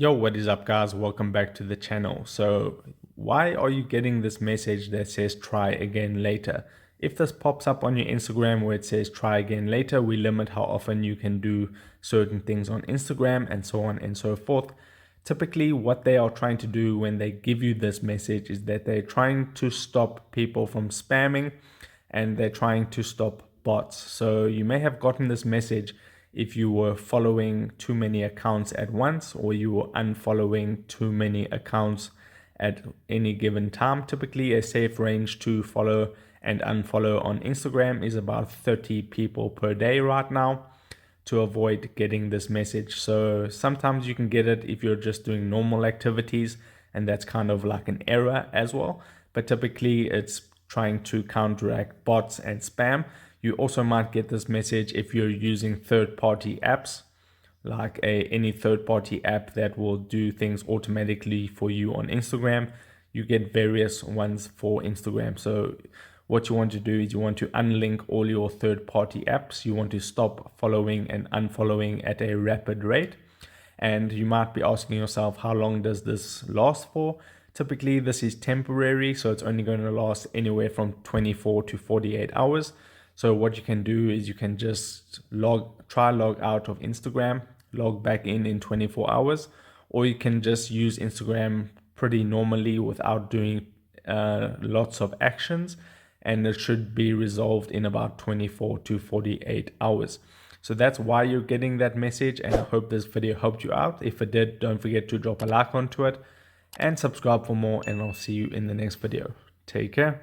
Yo, what is up guys? Welcome back to the channel. So why are you getting this message that says try again later? If this pops up on your Instagram where it says try again later, we limit how often you can do certain things on Instagram and so on and so forth. Typically what they are trying to do when they give you this message is that they're trying to stop people from spamming and they're trying to stop bots. So you may have gotten this message if you were following too many accounts at once or you were unfollowing too many accounts at any given time. Typically a safe range to follow and unfollow on Instagram is about 30 people per day right now to avoid getting this message. So sometimes you can get it if you're just doing normal activities, and that's kind of like an error as well. But typically it's trying to counteract bots and spam. You also might get this message if you're using third-party apps, like any third-party app that will do things automatically for you on Instagram. You get various ones for Instagram. So what you want to do is you want to unlink all your third-party apps. You want to stop following and unfollowing at a rapid rate. And you might be asking yourself, how long does this last for? Typically, this is temporary, so it's only going to last anywhere from 24 to 48 hours. So what you can do is you can just log out of Instagram, log back in 24 hours, or you can just use Instagram pretty normally without doing lots of actions, and it should be resolved in about 24 to 48 hours. So that's why you're getting that message, and I hope this video helped you out. If it did, don't forget to drop a like onto it and subscribe for more, and I'll see you in the next video. Take care.